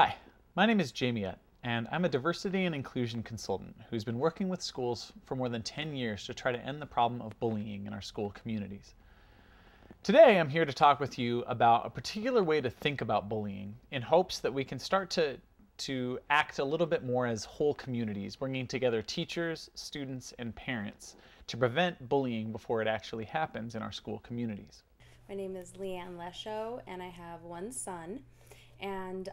Hi, my name is Jamie Utt, and I'm a diversity and inclusion consultant who's been working with schools for more than 10 years to try to end the problem of bullying in our school communities. Today, I'm here to talk with you about a particular way to think about bullying in hopes that we can start to act a little bit more as whole communities, bringing together teachers, students, and parents to prevent bullying before it actually happens in our school communities. My name is Leanne Lesho, and I have one son. And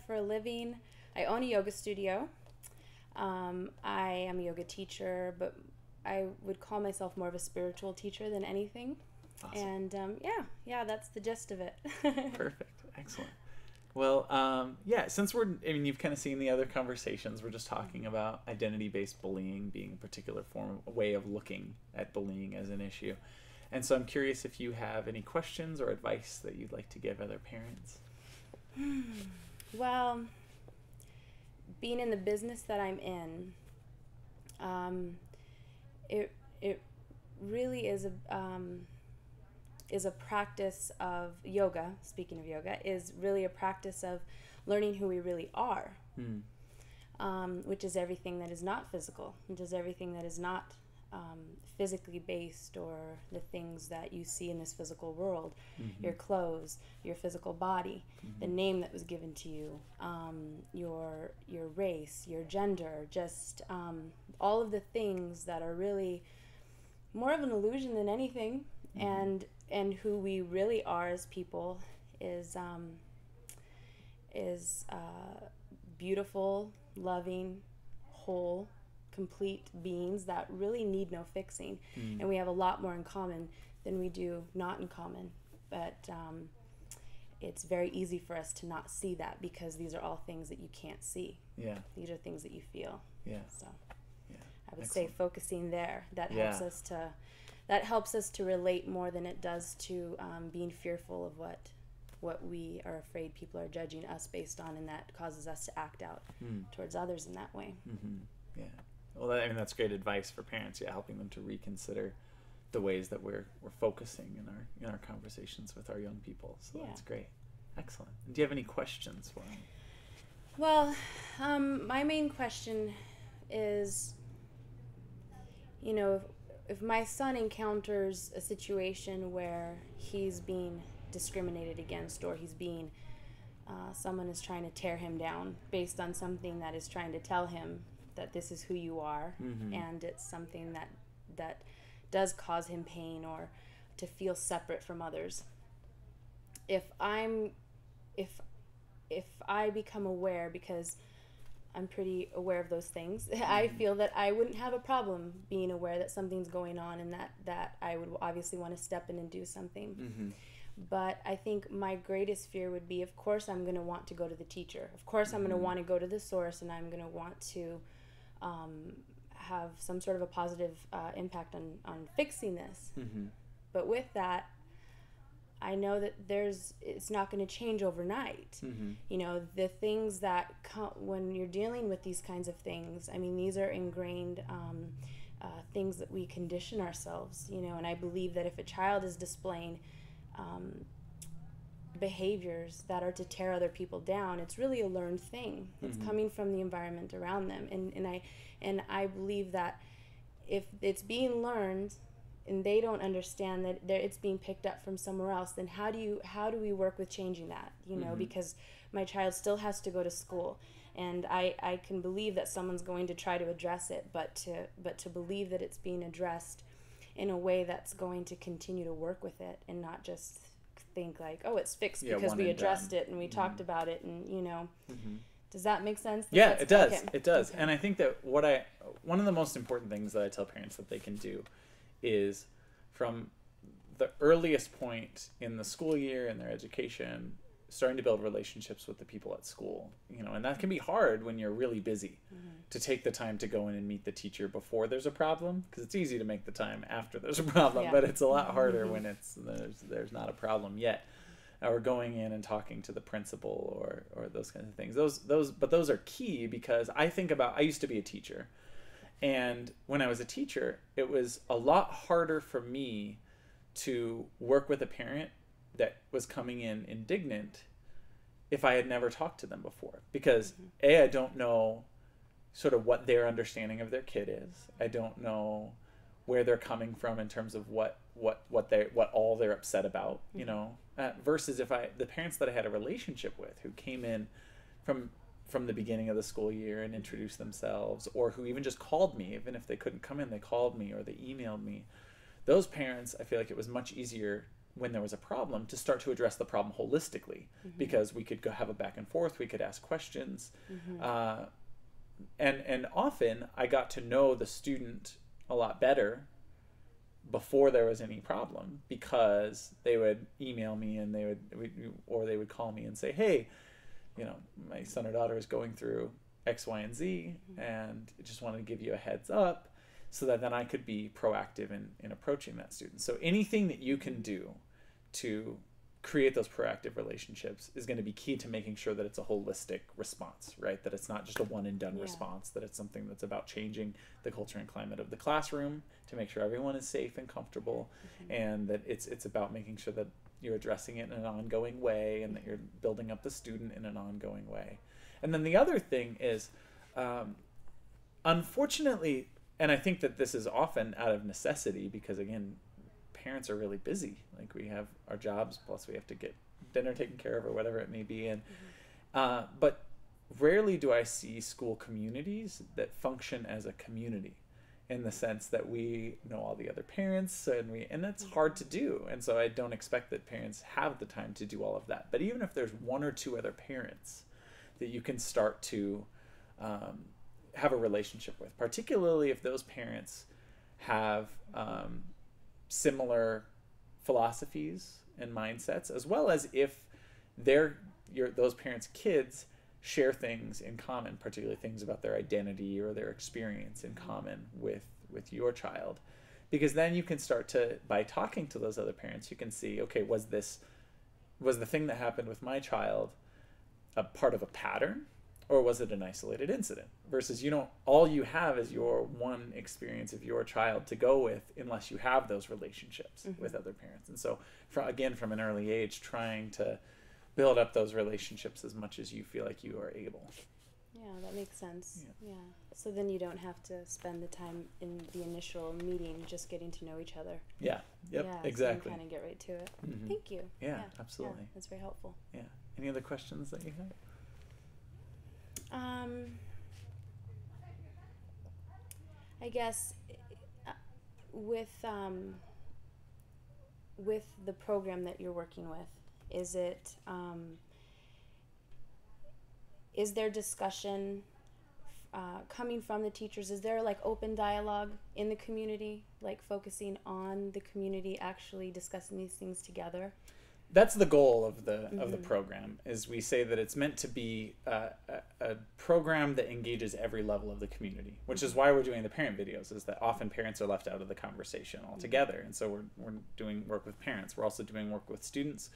for a living, I own a yoga studio. I am a yoga teacher, but I would call myself more of a spiritual teacher than anything. Awesome. And yeah, that's the gist of it. Perfect. Excellent. Well, yeah, since you've kind of seen the other conversations, we're just talking about identity-based bullying being a particular a way of looking at bullying as an issue. And so I'm curious if you have any questions or advice that you'd like to give other parents. Well, being in the business that I'm in, it really is a practice of yoga. Speaking of yoga, is really a practice of learning who we really are, which is everything that is not physical, which is everything that is not physically based, or the things that you see in this physical world, your clothes, your physical body, the name that was given to you, your race, your gender, just all of the things that are really more of an illusion than anything, and who we really are as people is beautiful, loving, whole, complete beings that really need no fixing. And we have a lot more in common than we do not in common, but it's very easy for us to not see that, because these are all things that you can't see. These are things that you feel. So I would say focusing there, that helps us to relate more than it does to being fearful of what we are afraid people are judging us based on, and that causes us to act out towards others in that way. Yeah. Well, that's great advice for parents. Yeah, helping them to reconsider the ways that we're focusing in our conversations with our young people. So that's great. Excellent. Do you have any questions for them? Well, my main question is, if my son encounters a situation where he's being discriminated against, or he's being someone is trying to tear him down based on something that is trying to tell him that this is who you are, and it's something that does cause him pain or to feel separate from others. If I become aware, because I'm pretty aware of those things, I feel that I wouldn't have a problem being aware that something's going on, and that I would obviously want to step in and do something. But I think my greatest fear would be, of course I'm going to want to go to the teacher. Of course I'm going to want to go to the source, and I'm going to want to have some sort of a positive impact on fixing this. But with that, I know that it's not going to change overnight. The things that when you're dealing with these kinds of things, I mean, these are ingrained things that we condition ourselves, and I believe that if a child is displaying behaviors that are to tear other people down, it's really a learned thing. It's coming from the environment around them, and I believe that if it's being learned and they don't understand that it's being picked up from somewhere else, then how do we work with changing that? Because my child still has to go to school, and I can believe that someone's going to try to address it, but to believe that it's being addressed in a way that's going to continue to work with it, and not just think like, oh, it's fixed because we addressed it and we talked about it, and does that make sense? Yeah, it does. Okay. It does. Okay. And I think that one of the most important things that I tell parents that they can do is, from the earliest point in the school year in their education, starting to build relationships with the people at school, and that can be hard when you're really busy, to take the time to go in and meet the teacher before there's a problem, because it's easy to make the time after there's a problem, but it's a lot harder when there's not a problem yet, or going in and talking to the principal or those kinds of things. Those are key, because I used to be a teacher, and when I was a teacher, it was a lot harder for me to work with a parent that was coming in indignant if I had never talked to them before, because I don't know sort of what their understanding of their kid is. I don't know where they're coming from in terms of what all they're upset about, you know, versus if the parents that I had a relationship with, who came in from the beginning of the school year and introduced themselves, or who even just called me, even if they couldn't come in, they called me or they emailed me. Those parents, I feel like it was much easier when there was a problem to start to address the problem holistically, because we could go have a back and forth, we could ask questions. And often I got to know the student a lot better before there was any problem, because they would email me and they would call me and say, hey, you know, my son or daughter is going through X, Y, and Z, and I just wanted to give you a heads up, so that then I could be proactive in approaching that student. So anything that you can do to create those proactive relationships is going to be key to making sure that it's a holistic response, right? That it's not just a one and done response, that it's something that's about changing the culture and climate of the classroom to make sure everyone is safe and comfortable, and that it's about making sure that you're addressing it in an ongoing way, and that you're building up the student in an ongoing way. And then the other thing is, unfortunately, and I think that this is often out of necessity, because again, parents are really busy. Like, we have our jobs, plus we have to get dinner taken care of or whatever it may be. And but rarely do I see school communities that function as a community, in the sense that we know all the other parents, and that's hard to do. And so I don't expect that parents have the time to do all of that. But even if there's one or two other parents that you can start to have a relationship with, particularly if those parents have similar philosophies and mindsets, as well as if those parents' kids share things in common, particularly things about their identity or their experience in common with your child. Because then you can start to, by talking to those other parents, you can see, okay, was the thing that happened with my child a part of a pattern, or was it an isolated incident? Versus, all you have is your one experience of your child to go with, unless you have those relationships with other parents. And so, from an early age, trying to build up those relationships as much as you feel like you are able. Yeah, that makes sense. Yeah. So then you don't have to spend the time in the initial meeting just getting to know each other. Yeah. Yep. Yeah, exactly. So you kind of get right to it. Thank you. Yeah, absolutely. Yeah, that's very helpful. Yeah. Any other questions that you have? I guess with the program that you're working with, is there discussion coming from the teachers? Is there like open dialogue in the community, like focusing on the community actually discussing these things together? That's the goal of the program. Is we say that it's meant to be a program that engages every level of the community, which is why we're doing the parent videos. Is that often parents are left out of the conversation altogether, and so we're doing work with parents. We're also doing work with students.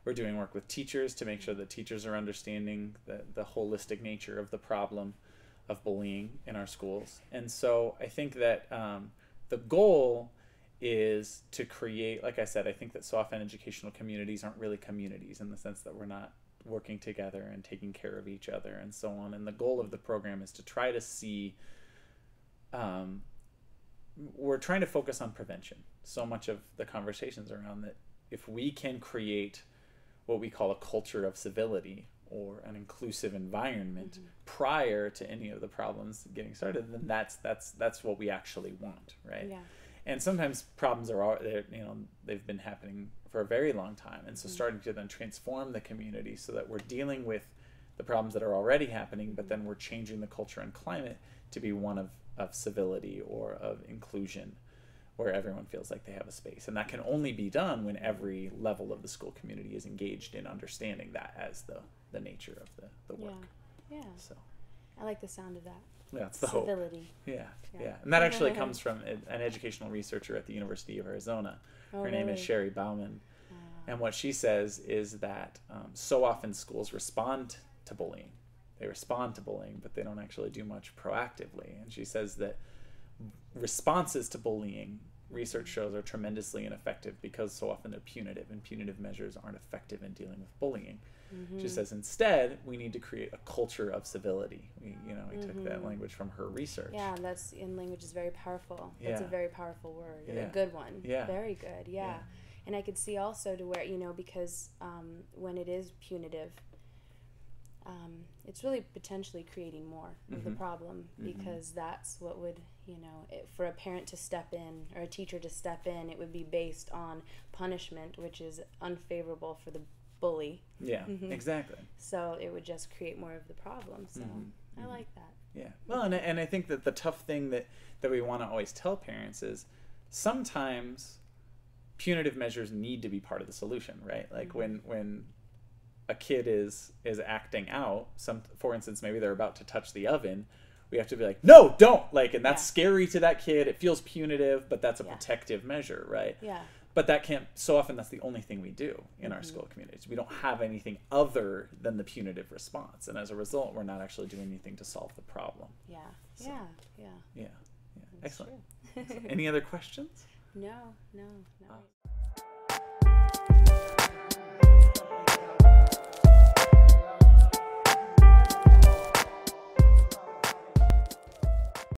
We're doing work with teachers to make sure that teachers are understanding the holistic nature of the problem of bullying in our schools. And so I think that the goal is to create, like I said, I think that so often educational communities aren't really communities, in the sense that we're not working together and taking care of each other and so on. And the goal of the program is to try to see, we're trying to focus on prevention. So much of the conversations around that, if we can create what we call a culture of civility, or an inclusive environment prior to any of the problems getting started, then that's what we actually want, right? Yeah. And sometimes problems they've been happening for a very long time, and so starting to then transform the community so that we're dealing with the problems that are already happening, but then we're changing the culture and climate to be one of civility or of inclusion, where everyone feels like they have a space. And that can only be done when every level of the school community is engaged in understanding that as the nature of the work. Yeah. So I like the sound of that. Yeah, it's the civility. Hope. Yeah. And that actually comes from an educational researcher at the University of Arizona. Her name is Sherry Bauman. And what she says is that so often schools respond to bullying. They respond to bullying, but they don't actually do much proactively. And she says that responses to bullying, research shows, are tremendously ineffective, because so often they're punitive, and punitive measures aren't effective in dealing with bullying. She says instead we need to create a culture of civility. We took that language from her research. Yeah, that's in language is very powerful. Yeah. That's a very powerful word. Yeah. A good one. Yeah. Very good. Yeah. And I could see also to where, because when it is punitive, it's really potentially creating more of the problem, because that's what would, for a parent to step in or a teacher to step in, it would be based on punishment, which is unfavorable for the bully. Yeah, exactly. So it would just create more of the problem. So I like that. Yeah. Well, and I think that the tough thing that we want to always tell parents is sometimes punitive measures need to be part of the solution, right? Like when a kid is acting out, for instance, maybe they're about to touch the oven, we have to be like, no, don't, and that's scary to that kid. It feels punitive, but that's a protective measure, right? Yeah. But so often that's the only thing we do in our school communities. We don't have anything other than the punitive response, and as a result, we're not actually doing anything to solve the problem. Yeah. So, Yeah. Excellent. Any other questions? No.